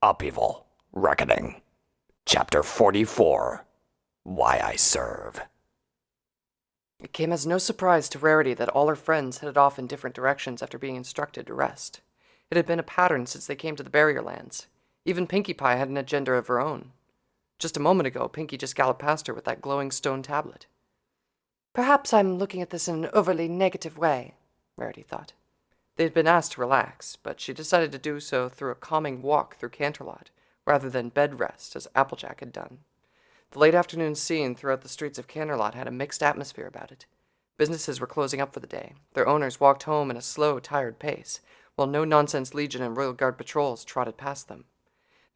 Upheaval, Reckoning. Chapter 44. Why I Serve. It came as no surprise to Rarity that all her friends headed off in different directions after being instructed to rest. It had been a pattern since they came to the Barrier Lands. Even Pinkie Pie had an agenda of her own. Just a moment ago, Pinkie just galloped past her with that glowing stone tablet. Perhaps I'm looking at this in an overly negative way, Rarity thought. They had been asked to relax, but she decided to do so through a calming walk through Canterlot, rather than bed rest as Applejack had done. The late afternoon scene throughout the streets of Canterlot had a mixed atmosphere about it. Businesses were closing up for the day. Their owners walked home in a slow, tired pace, while no-nonsense Legion and Royal Guard patrols trotted past them.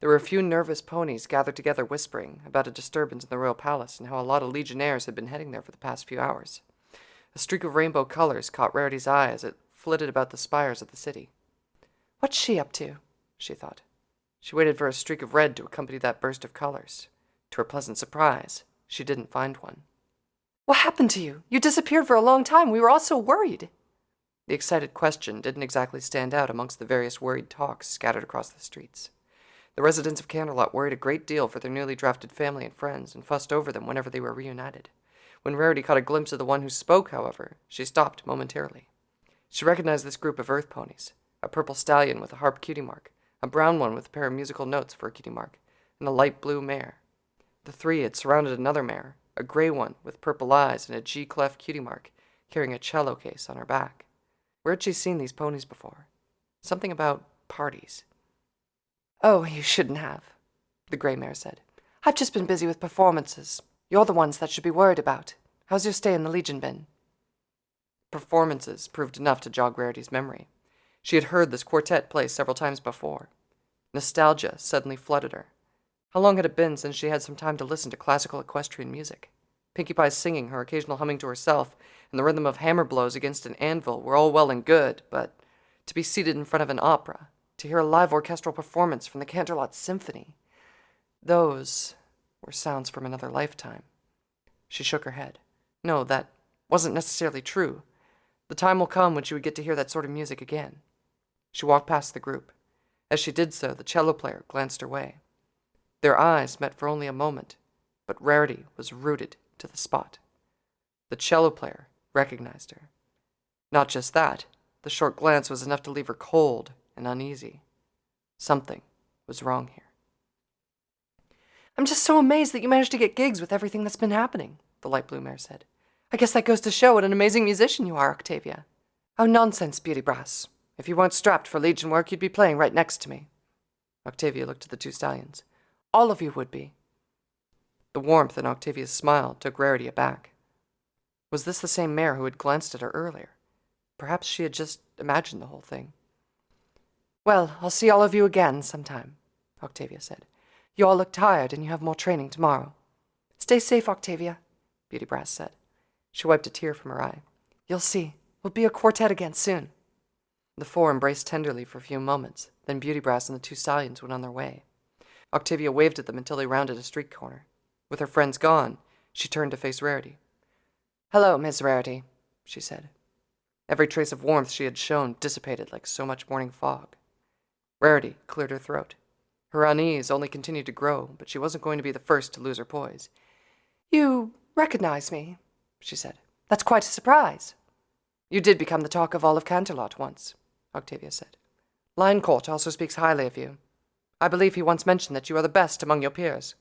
There were a few nervous ponies gathered together whispering about a disturbance in the Royal Palace and how a lot of Legionnaires had been heading there for the past few hours. A streak of rainbow colors caught Rarity's eye as it flitted about the spires of the city. What's she up to? She thought. She waited for a streak of red to accompany that burst of colors. To her pleasant surprise, she didn't find one. What happened to you? You disappeared for a long time. We were all so worried. The excited question didn't exactly stand out amongst the various worried talks scattered across the streets. The residents of Canterlot worried a great deal for their newly drafted family and friends, and fussed over them whenever they were reunited. When Rarity caught a glimpse of the one who spoke, however, she stopped momentarily. She recognized this group of earth ponies: a purple stallion with a harp cutie mark, a brown one with a pair of musical notes for a cutie mark, and a light blue mare. The three had surrounded another mare, a gray one with purple eyes and a G-clef cutie mark, carrying a cello case on her back. Where had she seen these ponies before? Something about parties. Oh, you shouldn't have, the gray mare said. I've just been busy with performances. You're the ones that should be worried about. How's your stay in the Legion been? Performances proved enough to jog Rarity's memory. She had heard this quartet play several times before. Nostalgia suddenly flooded her. How long had it been since she had some time to listen to classical equestrian music? Pinkie Pie's singing, her occasional humming to herself, and the rhythm of hammer blows against an anvil were all well and good, but to be seated in front of an opera, to hear a live orchestral performance from the Canterlot Symphony, those were sounds from another lifetime. She shook her head. No, that wasn't necessarily true. The time will come when she would get to hear that sort of music again. She walked past the group. As she did so, the cello player glanced her way. Their eyes met for only a moment, but Rarity was rooted to the spot. The cello player recognized her. Not just that, the short glance was enough to leave her cold and uneasy. Something was wrong here. I'm just so amazed that you managed to get gigs with everything that's been happening, the light blue mare said. I guess that goes to show what an amazing musician you are, Octavia. Oh, nonsense, Beauty Brass. If you weren't strapped for Legion work, you'd be playing right next to me. Octavia looked at the two stallions. All of you would be. The warmth in Octavia's smile took Rarity aback. Was this the same mare who had glanced at her earlier? Perhaps she had just imagined the whole thing. Well, I'll see all of you again sometime, Octavia said. You all look tired and you have more training tomorrow. Stay safe, Octavia, Beauty Brass said. She wiped a tear from her eye. You'll see. We'll be a quartet again soon. The four embraced tenderly for a few moments, then Beauty Brass and the two stallions went on their way. Octavia waved at them until they rounded a street corner. With her friends gone, she turned to face Rarity. Hello, Miss Rarity, she said. Every trace of warmth she had shown dissipated like so much morning fog. Rarity cleared her throat. Her unease only continued to grow, but she wasn't going to be the first to lose her poise. You recognize me, she said. That's quite a surprise. You did become the talk of all of Canterlot once, Octavia said. Lioncourt also speaks highly of you. I believe he once mentioned that you are the best among your peers.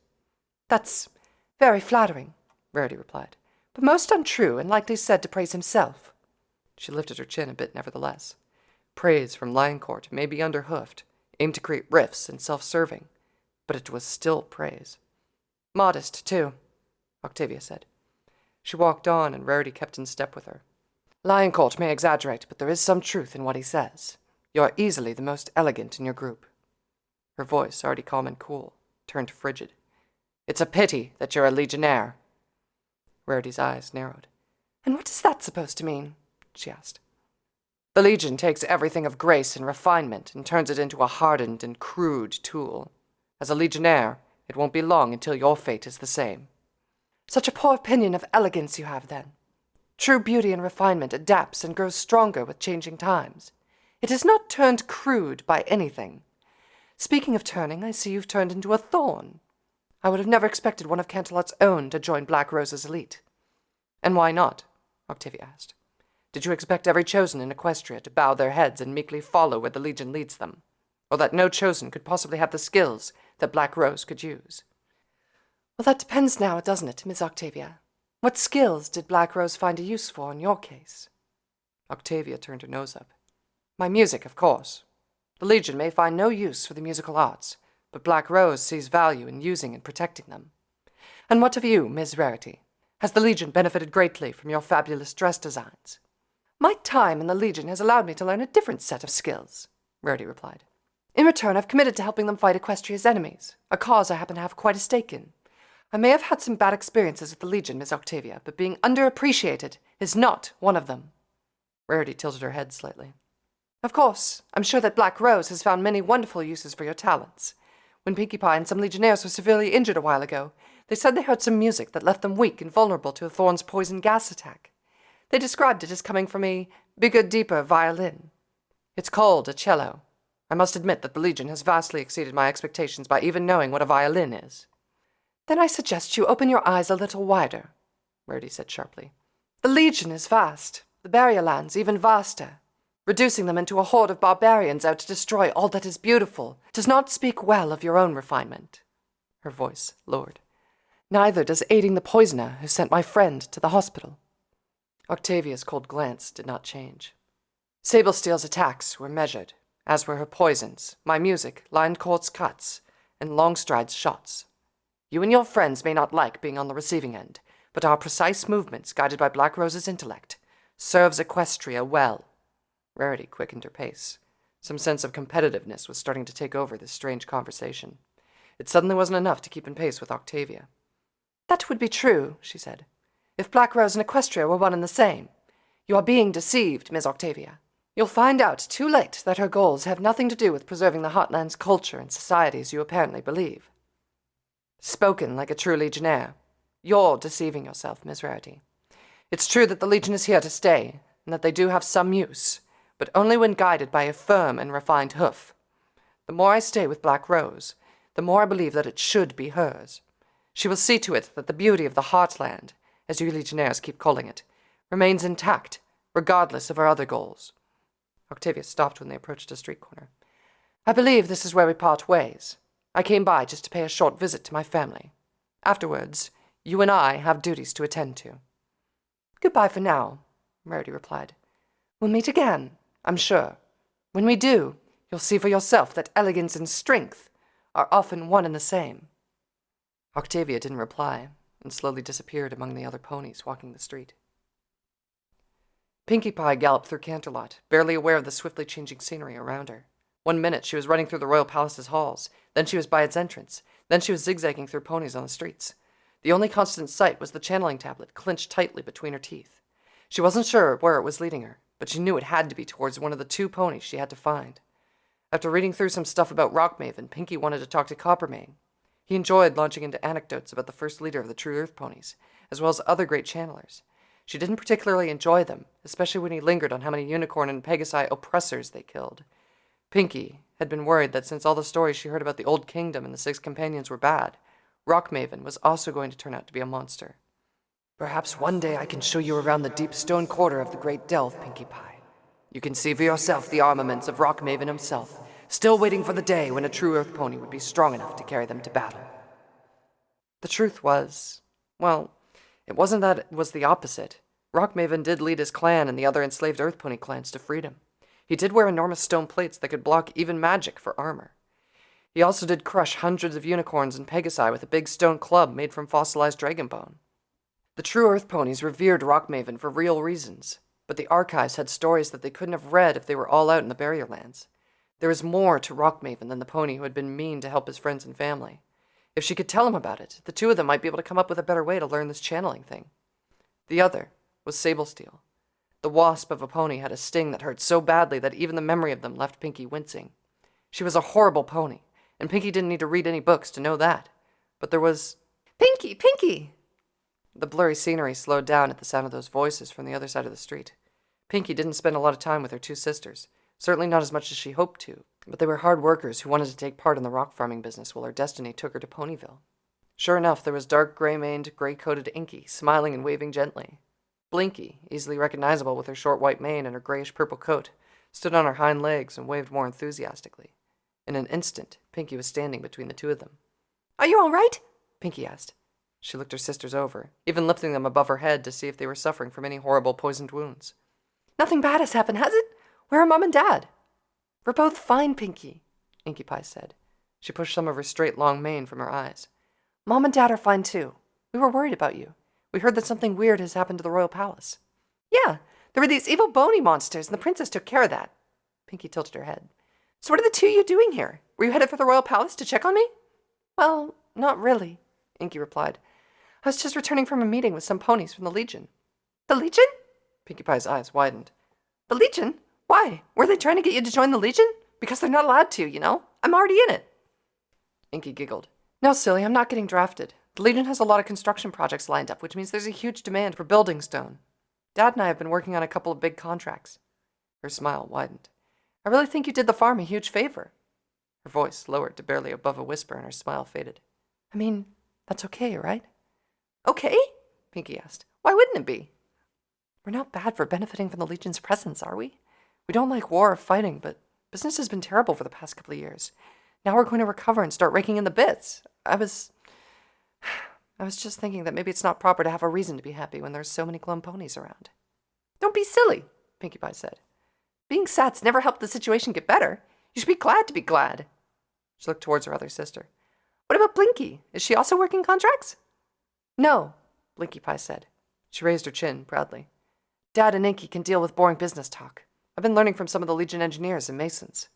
That's very flattering, Rarity replied, but most untrue and likely said to praise himself. She lifted her chin a bit nevertheless. Praise from Lioncourt may be underhoofed, aimed to create rifts and self-serving, but it was still praise. Modest, too, Octavia said. She walked on, and Rarity kept in step with her. Lioncourt may exaggerate, but there is some truth in what he says. You are easily the most elegant in your group. Her voice, already calm and cool, turned frigid. It's a pity that you're a legionnaire. Rarity's eyes narrowed. And what is that supposed to mean? She asked. The Legion takes everything of grace and refinement and turns it into a hardened and crude tool. As a legionnaire, it won't be long until your fate is the same. Such a poor opinion of elegance you have, then. True beauty and refinement adapts and grows stronger with changing times. It is not turned crude by anything. Speaking of turning, I see you've turned into a thorn. I would have never expected one of Canterlot's own to join Black Rose's elite. And why not? Octavia asked. Did you expect every chosen in Equestria to bow their heads and meekly follow where the Legion leads them? Or that no chosen could possibly have the skills that Black Rose could use? Well, that depends now, doesn't it, Miss Octavia? What skills did Black Rose find a use for in your case? Octavia turned her nose up. My music, of course. The Legion may find no use for the musical arts, but Black Rose sees value in using and protecting them. And what of you, Ms. Rarity? Has the Legion benefited greatly from your fabulous dress designs? My time in the Legion has allowed me to learn a different set of skills, Rarity replied. In return, I've committed to helping them fight Equestria's enemies, a cause I happen to have quite a stake in. I may have had some bad experiences with the Legion, Miss Octavia, but being underappreciated is not one of them. Rarity tilted her head slightly. Of course, I'm sure that Black Rose has found many wonderful uses for your talents. When Pinkie Pie and some Legionnaires were severely injured a while ago, they said they heard some music that left them weak and vulnerable to a Thorn's poison gas attack. They described it as coming from a bigger, deeper violin. It's called a cello. I must admit that the Legion has vastly exceeded my expectations by even knowing what a violin is. Then I suggest you open your eyes a little wider, Rarity said sharply. The Legion is vast, the barrier lands even vaster. Reducing them into a horde of barbarians out to destroy all that is beautiful does not speak well of your own refinement. Her voice lowered. Neither does aiding the poisoner who sent my friend to the hospital. Octavia's cold glance did not change. Sablesteel's attacks were measured, as were her poisons, my music, lined quartz cuts, and Longstride's shots. You and your friends may not like being on the receiving end, but our precise movements, guided by Black Rose's intellect, serves Equestria well. Rarity quickened her pace. Some sense of competitiveness was starting to take over this strange conversation. It suddenly wasn't enough to keep in pace with Octavia. That would be true, she said, if Black Rose and Equestria were one and the same. You are being deceived, Miss Octavia. You'll find out too late that her goals have nothing to do with preserving the Heartland's culture and society as you apparently believe. Spoken like a true Legionnaire. You're deceiving yourself, Miss Rarity. It's true that the Legion is here to stay, and that they do have some use, but only when guided by a firm and refined hoof. The more I stay with Black Rose, the more I believe that it should be hers. She will see to it that the beauty of the Heartland, as you Legionnaires keep calling it, remains intact, regardless of her other goals. Octavia stopped when they approached a street corner. I believe this is where we part ways. I came by just to pay a short visit to my family. Afterwards, you and I have duties to attend to. Goodbye for now, Rarity replied. We'll meet again, I'm sure. When we do, you'll see for yourself that elegance and strength are often one and the same. Octavia didn't reply, and slowly disappeared among the other ponies walking the street. Pinkie Pie galloped through Canterlot, barely aware of the swiftly changing scenery around her. 1 minute she was running through the Royal Palace's halls, then she was by its entrance, then she was zigzagging through ponies on the streets. The only constant sight was the channeling tablet clenched tightly between her teeth. She wasn't sure where it was leading her, but she knew it had to be towards one of the 2 ponies she had to find. After reading through some stuff about Rockmaven, Pinkie wanted to talk to Coppermane. He enjoyed launching into anecdotes about the first leader of the True Earth ponies, as well as other great channelers. She didn't particularly enjoy them, especially when he lingered on how many unicorn and Pegasi oppressors they killed. Pinkie had been worried that since all the stories she heard about the Old Kingdom and the 6 companions were bad, Rockmaven was also going to turn out to be a monster. Perhaps one day I can show you around the deep stone quarter of the Great Delve, Pinkie Pie. You can see for yourself the armaments of Rockmaven himself, still waiting for the day when a True Earth pony would be strong enough to carry them to battle. The truth was, well, it wasn't that it was the opposite. Rockmaven did lead his clan and the other enslaved Earth pony clans to freedom. He did wear enormous stone plates that could block even magic for armor. He also did crush hundreds of unicorns and Pegasi with a big stone club made from fossilized dragon bone. The True Earth ponies revered Rockmaven for real reasons, but the archives had stories that they couldn't have read if they were all out in the barrier lands. There was more to Rockmaven than the pony who had been mean to help his friends and family. If she could tell him about it, the 2 of them might be able to come up with a better way to learn this channeling thing. The other was Sablesteel. The wasp of a pony had a sting that hurt so badly that even the memory of them left Pinkie wincing. She was a horrible pony, and Pinkie didn't need to read any books to know that. But there was... Pinkie! Pinkie! The blurry scenery slowed down at the sound of those voices from the other side of the street. Pinkie didn't spend a lot of time with her 2 sisters, certainly not as much as she hoped to, But they were hard workers who wanted to take part in the rock farming business while her destiny took her to Ponyville. Sure enough, there was dark gray-maned, gray-coated Inky, smiling and waving gently. Blinky, easily recognizable with her short white mane and her grayish-purple coat, stood on her hind legs and waved more enthusiastically. In an instant, Pinkie was standing between the two of them. Are you all right? Pinkie asked. She looked her sisters over, even lifting them above her head to see if they were suffering from any horrible poisoned wounds. Nothing bad has happened, has it? Where are Mom and Dad? We're both fine, Pinkie, Inky Pie said. She pushed some of her straight, long mane from her eyes. Mom and Dad are fine, too. We were worried about you. We heard that something weird has happened to the royal palace. Yeah, there were these evil bony monsters, and the princess took care of that. Pinkie tilted her head. So what are the two of you doing here? Were you headed for the royal palace to check on me? Well, not really, Inky replied. I was just returning from a meeting with some ponies from the Legion. The Legion? Pinkie Pie's eyes widened. The Legion? Why? Were they trying to get you to join the Legion? Because they're not allowed to, you know? I'm already in it. Inky giggled. No, silly, I'm not getting drafted. The Legion has a lot of construction projects lined up, which means there's a huge demand for building stone. Dad and I have been working on a couple of big contracts. Her smile widened. I really think you did the farm a huge favor. Her voice lowered to barely above a whisper and her smile faded. I mean, that's okay, right? Okay? Pinkie asked. Why wouldn't it be? We're not bad for benefiting from the Legion's presence, are we? We don't like war or fighting, but business has been terrible for the past couple of years. Now we're going to recover and start raking in the bits. I was just thinking that maybe it's not proper to have a reason to be happy when there's so many glum ponies around. Don't be silly, Pinkie Pie said. Being sad's never helped the situation get better. You should be glad to be glad. She looked towards her other sister. What about Blinky? Is she also working contracts? No, Blinkie Pie said. She raised her chin proudly. Dad and Inky can deal with boring business talk. I've been learning from some of the Legion engineers and masons.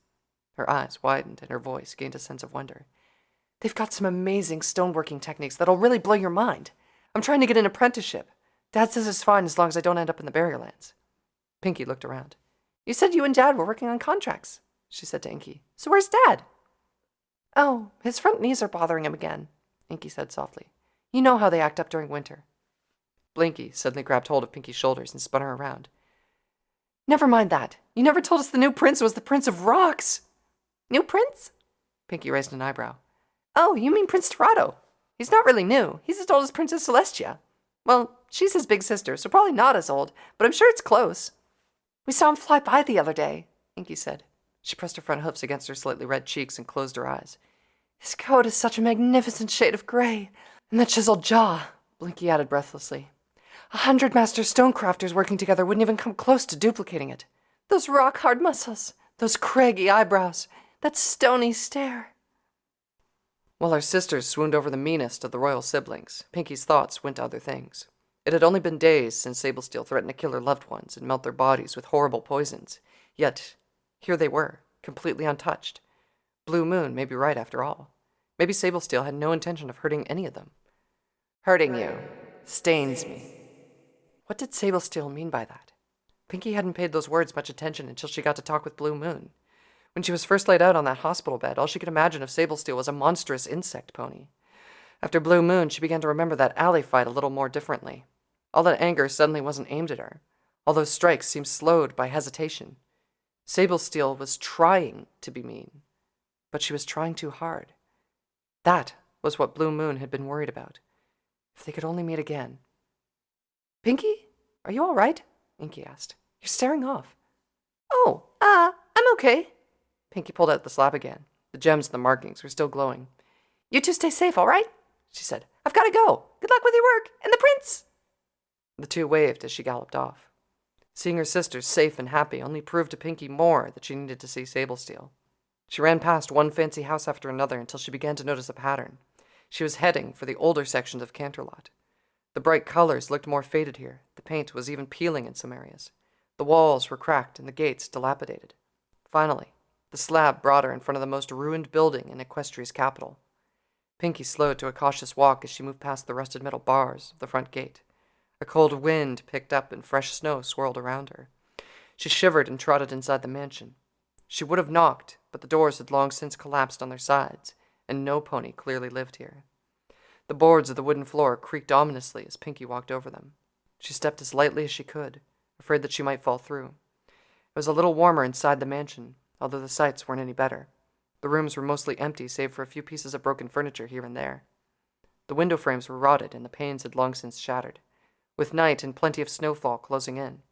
Her eyes widened and her voice gained a sense of wonder. They've got some amazing stoneworking techniques that'll really blow your mind. I'm trying to get an apprenticeship. Dad says it's fine as long as I don't end up in the barrier lands. Pinkie looked around. You said you and Dad were working on contracts, she said to Inky. So where's Dad? Oh, his front knees are bothering him again, Inky said softly. You know how they act up during winter. Blinky suddenly grabbed hold of Pinkie's shoulders and spun her around. Never mind that. You never told us the new prince was the Prince of Rocks. New prince? Pinkie raised an eyebrow. Oh, you mean Prince Dorado. He's not really new. He's as old as Princess Celestia. Well, she's his big sister, so probably not as old, but I'm sure it's close. We saw him fly by the other day, Inky said. She pressed her front hoofs against her slightly red cheeks and closed her eyes. His coat is such a magnificent shade of gray. And that chiseled jaw, Blinky added breathlessly. 100 master stonecrafters working together wouldn't even come close to duplicating it. Those rock-hard muscles, those craggy eyebrows, that stony stare. While her sisters swooned over the meanest of the royal siblings, Pinkie's thoughts went to other things. It had only been days since Sablesteel threatened to kill her loved ones and melt their bodies with horrible poisons. Yet, here they were, completely untouched. Blue Moon may be right after all. Maybe Sablesteel had no intention of hurting any of them. Hurting you stains me. What did Sablesteel mean by that? Pinkie hadn't paid those words much attention until she got to talk with Blue Moon. When she was first laid out on that hospital bed, all she could imagine of Sablesteel was a monstrous insect pony. After Blue Moon, she began to remember that alley fight a little more differently. All that anger suddenly wasn't aimed at her. All those strikes seemed slowed by hesitation. Sablesteel was trying to be mean, but she was trying too hard. That was what Blue Moon had been worried about. If they could only meet again. Pinkie, are you all right? Inky asked. You're staring off. Oh, I'm okay. Pinkie pulled out the slab again. The gems and the markings were still glowing. You two stay safe, all right? She said. I've got to go. Good luck with your work. And the prince. The two waved as she galloped off. Seeing her sisters safe and happy only proved to Pinkie more that she needed to see Sablesteel. She ran past one fancy house after another until she began to notice a pattern. She was heading for the older sections of Canterlot. The bright colors looked more faded here. The paint was even peeling in some areas. The walls were cracked and the gates dilapidated. Finally, the slab brought her in front of the most ruined building in Equestria's capital. Pinkie slowed to a cautious walk as she moved past the rusted metal bars of the front gate. A cold wind picked up and fresh snow swirled around her. She shivered and trotted inside the mansion. She would have knocked, but the doors had long since collapsed on their sides, and no pony clearly lived here. The boards of the wooden floor creaked ominously as Pinkie walked over them. She stepped as lightly as she could, afraid that she might fall through. It was a little warmer inside the mansion, although the sights weren't any better. The rooms were mostly empty save for a few pieces of broken furniture here and there. The window frames were rotted and the panes had long since shattered. With night and plenty of snowfall closing in,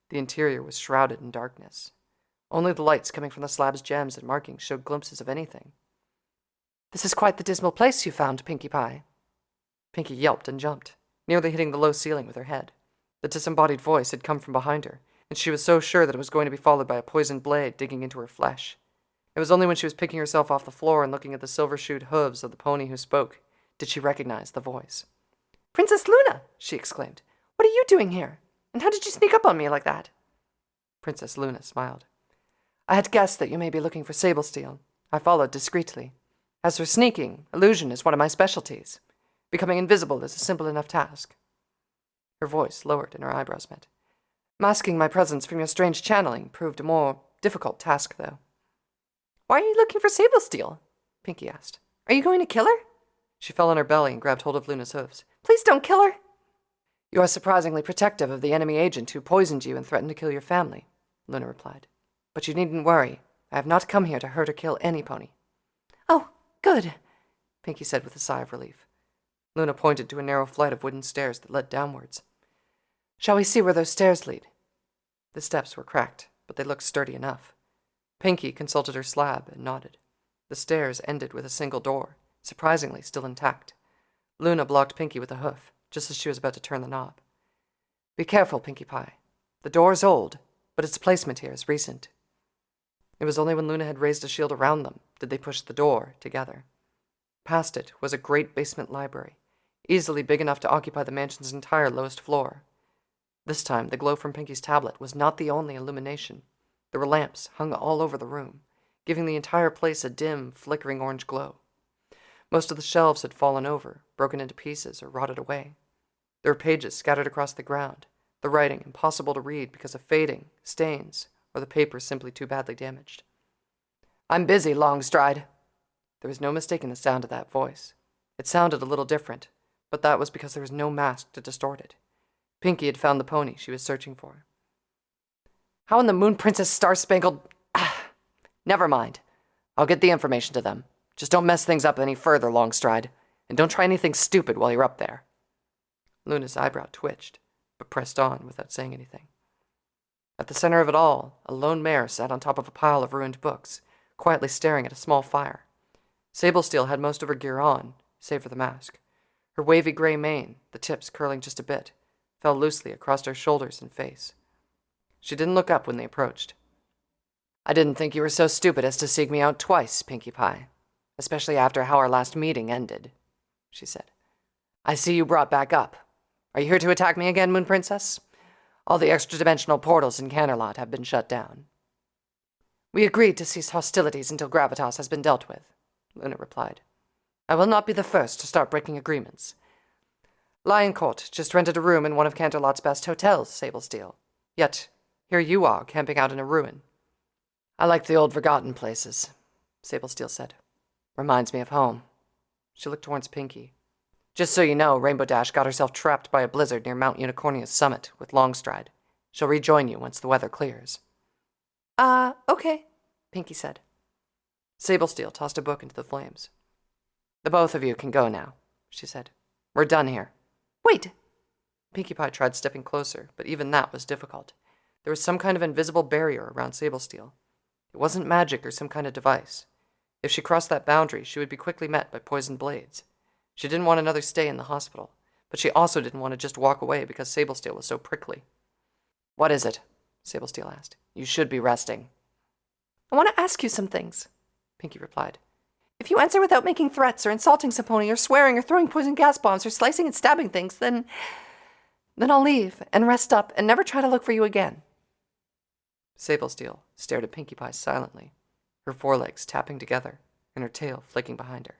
the interior was shrouded in darkness. Only the lights coming from the slab's gems and markings showed glimpses of anything. This is quite the dismal place you found, Pinkie Pie. Pinkie yelped and jumped, nearly hitting the low ceiling with her head. The disembodied voice had come from behind her, and she was so sure that it was going to be followed by a poisoned blade digging into her flesh. It was only when she was picking herself off the floor and looking at the silver-shoed hooves of the pony who spoke did she recognize the voice. "Princess Luna!" she exclaimed. "What are you doing here? And how did you sneak up on me like that?" Princess Luna smiled. "I had guessed that you may be looking for Sablesteel. I followed discreetly. As for sneaking, illusion is one of my specialties. Becoming invisible is a simple enough task." Her voice lowered and her eyebrows met. "Masking my presence from your strange channeling proved a more difficult task, though." "Why are you looking for Sablesteel?" Pinkie asked. "Are you going to kill her?" She fell on her belly and grabbed hold of Luna's hooves. "Please don't kill her." "You are surprisingly protective of the enemy agent who poisoned you and threatened to kill your family," Luna replied. "But you needn't worry. I have not come here to hurt or kill any pony." "Oh, good," Pinkie said with a sigh of relief. Luna pointed to a narrow flight of wooden stairs that led downwards. "Shall we see where those stairs lead?" The steps were cracked, but they looked sturdy enough. Pinkie consulted her slab and nodded. The stairs ended with a single door, surprisingly still intact. Luna blocked Pinkie with a hoof, just as she was about to turn the knob. "Be careful, Pinkie Pie. The door's old, but its placement here is recent." It was only when Luna had raised a shield around them did they push the door together. Past it was a great basement library, easily big enough to occupy the mansion's entire lowest floor. This time, the glow from Pinkie's tablet was not the only illumination. There were lamps hung all over the room, giving the entire place a dim, flickering orange glow. Most of the shelves had fallen over, broken into pieces, or rotted away. There were pages scattered across the ground, the writing impossible to read because of fading, stains, or the paper simply too badly damaged. "I'm busy, Longstride." There was no mistaking the sound of that voice. It sounded a little different, but that was because there was no mask to distort it. Pinkie had found the pony she was searching for. "How in the Moon Princess Star-Spangled... Never mind. I'll get the information to them. Just don't mess things up any further, Longstride, and don't try anything stupid while you're up there." Luna's eyebrow twitched, but pressed on without saying anything. At the center of it all, a lone mare sat on top of a pile of ruined books, quietly staring at a small fire. Sablesteel had most of her gear on, save for the mask. Her wavy gray mane, the tips curling just a bit, fell loosely across her shoulders and face. She didn't look up when they approached. "I didn't think you were so stupid as to seek me out twice, Pinkie Pie, especially after how our last meeting ended," she said. "I see you brought back up. Are you here to attack me again, Moon Princess? All the extra-dimensional portals in Canterlot have been shut down." "We agreed to cease hostilities until Gravitas has been dealt with," Luna replied. "I will not be the first to start breaking agreements. Lioncourt just rented a room in one of Canterlot's best hotels, Sablesteel. Yet, here you are, camping out in a ruin." "I like the old forgotten places," Sablesteel said. "Reminds me of home." She looked towards Pinkie. "Just so you know, Rainbow Dash got herself trapped by a blizzard near Mount Unicornia's summit with Longstride. She'll rejoin you once the weather clears." Okay," Pinkie said. Sablesteel tossed a book into the flames. "The both of you can go now," she said. "We're done here." "Wait." Pinkie Pie tried stepping closer, but even that was difficult. There was some kind of invisible barrier around Sablesteel. It wasn't magic or some kind of device. If she crossed that boundary, she would be quickly met by poisoned blades. She didn't want another stay in the hospital, but she also didn't want to just walk away because Sablesteel was so prickly. "What is it?" Sablesteel asked. "You should be resting." "I want to ask you some things," Pinkie replied. "If you answer without making threats or insulting some pony or swearing or throwing poison gas bombs or slicing and stabbing things, then I'll leave and rest up and never try to look for you again." Sablesteel stared at Pinkie Pie silently, her forelegs tapping together and her tail flicking behind her.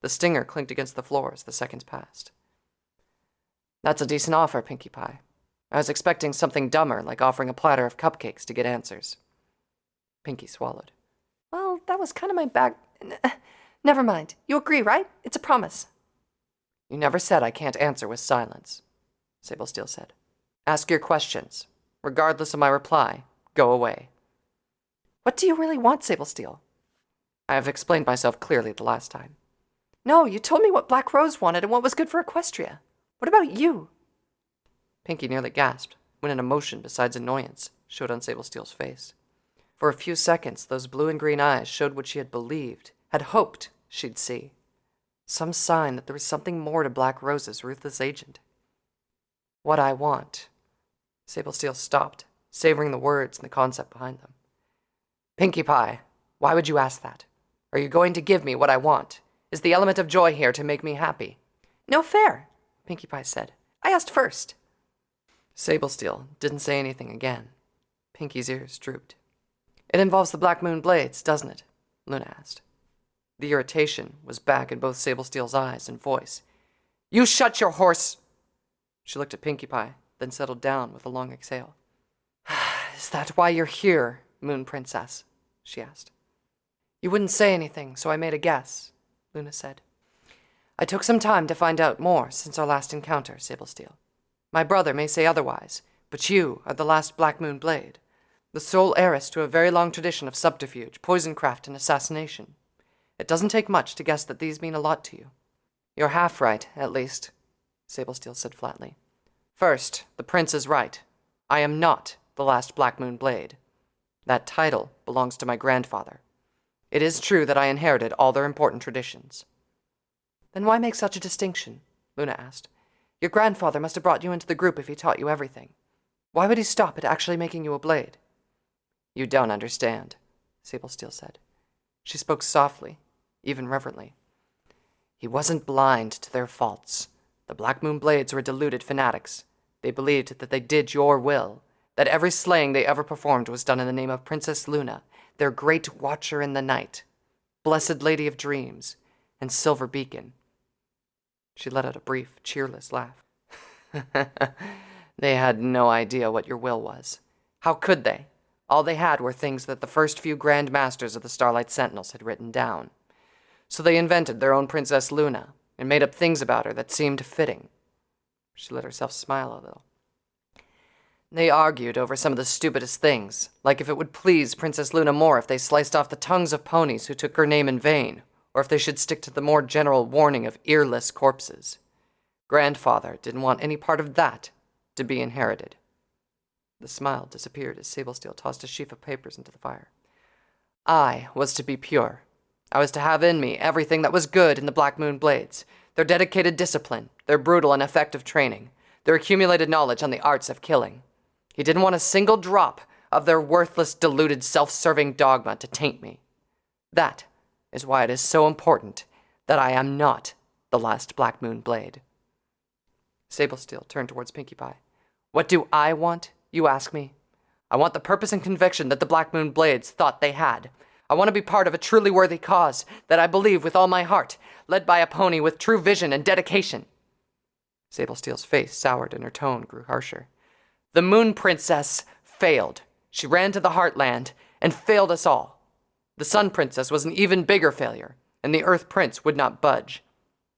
The stinger clinked against the floor as the seconds passed. "That's a decent offer, Pinkie Pie. I was expecting something dumber, like offering a platter of cupcakes to get answers." Pinkie swallowed. "Well, that was kind of my bag. Never mind. You agree, right? It's a promise." "You never said I can't answer with silence," Sablesteel said. "Ask your questions. Regardless of my reply, go away." What do you really want, Sable Steel? I have explained myself clearly the last time. No, you told me what Black Rose wanted and what was good for Equestria. What about you? Pinkie nearly gasped when an emotion besides annoyance showed on Sable Steel's face. For a few seconds, those blue and green eyes showed what she had believed, had hoped she'd see. Some sign that there was something more to Black Rose's ruthless agent. What I want. Sable Steel stopped, savoring the words and the concept behind them. Pinkie Pie, why would you ask that? Are you going to give me what I want? Is the element of joy here to make me happy? No fair, Pinkie Pie said. I asked first. Sable Steel didn't say anything again. Pinkie's ears drooped. It involves the Black Moon Blades, doesn't it? Luna asked. The irritation was back in both Sable Steel's eyes and voice. You shut your horse! She looked at Pinkie Pie, then settled down with a long exhale. Is that why you're here, Moon Princess? She asked. You wouldn't say anything, so I made a guess, Luna said. I took some time to find out more since our last encounter, Sable Steel. My brother may say otherwise, but you are the last Black Moon Blade, the sole heiress to a very long tradition of subterfuge, poisoncraft, and assassination. It doesn't take much to guess that these mean a lot to you. You're half right, at least, Sable Steel said flatly. First, the prince is right. I am not the last Black Moon Blade. That title belongs to my grandfather. It is true that I inherited all their important traditions. Then why make such a distinction? Luna asked. Your grandfather must have brought you into the group if he taught you everything. Why would he stop at actually making you a blade? You don't understand, Sable Steel said. She spoke softly, even reverently. He wasn't blind to their faults. The Black Moon Blades were deluded fanatics. They believed that they did your will, that every slaying they ever performed was done in the name of Princess Luna, their great watcher in the night, Blessed Lady of Dreams, and Silver Beacon. She let out a brief, cheerless laugh. They had no idea what your will was. How could they? All they had were things that the first few Grand Masters of the Starlight Sentinels had written down. So they invented their own Princess Luna, and made up things about her that seemed fitting. She let herself smile a little. They argued over some of the stupidest things, like if it would please Princess Luna more if they sliced off the tongues of ponies who took her name in vain, or if they should stick to the more general warning of earless corpses. Grandfather didn't want any part of that to be inherited. The smile disappeared as Sable Steel tossed a sheaf of papers into the fire. I was to be pure. I was to have in me everything that was good in the Black Moon Blades, their dedicated discipline, their brutal and effective training, their accumulated knowledge on the arts of killing. He didn't want a single drop of their worthless, deluded, self-serving dogma to taint me. That is why it is so important that I am not the last Black Moon Blade. Sable Steel turned towards Pinkie Pie. What do I want, you ask me? I want the purpose and conviction that the Black Moon Blades thought they had. I want to be part of a truly worthy cause that I believe with all my heart, led by a pony with true vision and dedication. Sable Steel's face soured and her tone grew harsher. The Moon Princess failed. She ran to the Heartland and failed us all. The Sun Princess was an even bigger failure, and the Earth Prince would not budge.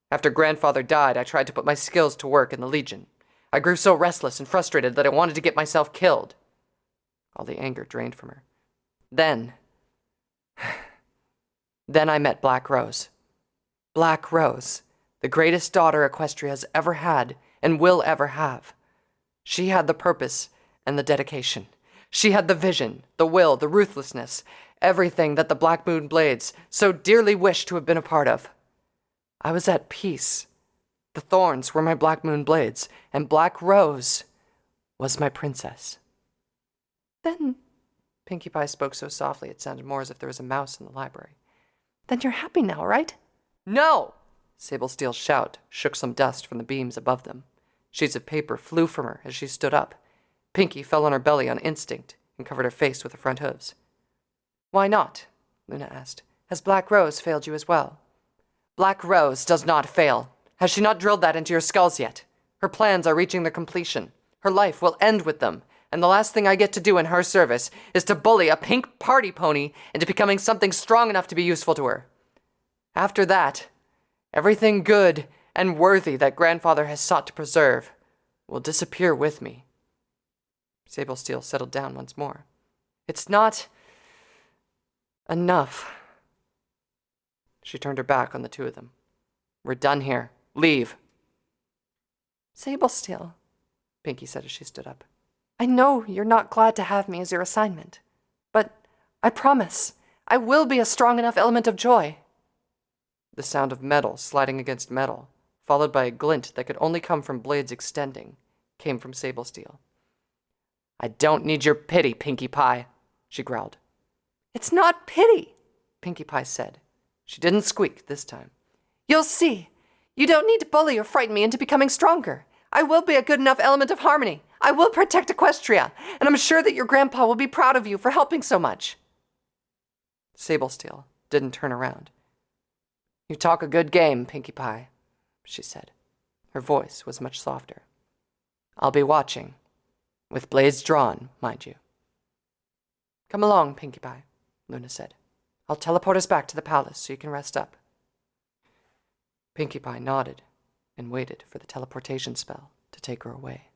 After Grandfather died, I tried to put my skills to work in the Legion. I grew so restless and frustrated that I wanted to get myself killed. All the anger drained from her. Then I met Black Rose. Black Rose, the greatest daughter Equestria has ever had and will ever have. She had the purpose and the dedication. She had the vision, the will, the ruthlessness, everything that the Black Moon Blades so dearly wished to have been a part of. I was at peace. The thorns were my Black Moon Blades, and Black Rose was my princess. Then, Pinkie Pie spoke so softly it sounded more as if there was a mouse in the library. Then you're happy now, right? No! Sable Steel's shout shook some dust from the beams above them. Sheets of paper flew from her as she stood up. Pinkie fell on her belly on instinct and covered her face with her front hooves. Why not? Luna asked. Has Black Rose failed you as well? Black Rose does not fail. Has she not drilled that into your skulls yet? Her plans are reaching their completion. Her life will end with them, and the last thing I get to do in her service is to bully a pink party pony into becoming something strong enough to be useful to her. After that, everything good and worthy that Grandfather has sought to preserve will disappear with me. Sable Steel settled down once more. It's not Enough. She turned her back on the two of them. We're done here. Leave. Sablesteel, Pinkie said as she stood up. I know you're not glad to have me as your assignment, but I promise I will be a strong enough element of joy. The sound of metal sliding against metal, followed by a glint that could only come from blades extending, came from Sablesteel. I don't need your pity, Pinkie Pie, she growled. It's not pity, Pinkie Pie said. She didn't squeak this time. You'll see. You don't need to bully or frighten me into becoming stronger. I will be a good enough element of harmony. I will protect Equestria, and I'm sure that your grandpa will be proud of you for helping so much. Sablesteel didn't turn around. You talk a good game, Pinkie Pie, she said. Her voice was much softer. I'll be watching. With blades drawn, mind you. Come along, Pinkie Pie, Luna said. I'll teleport us back to the palace so you can rest up. Pinkie Pie nodded and waited for the teleportation spell to take her away.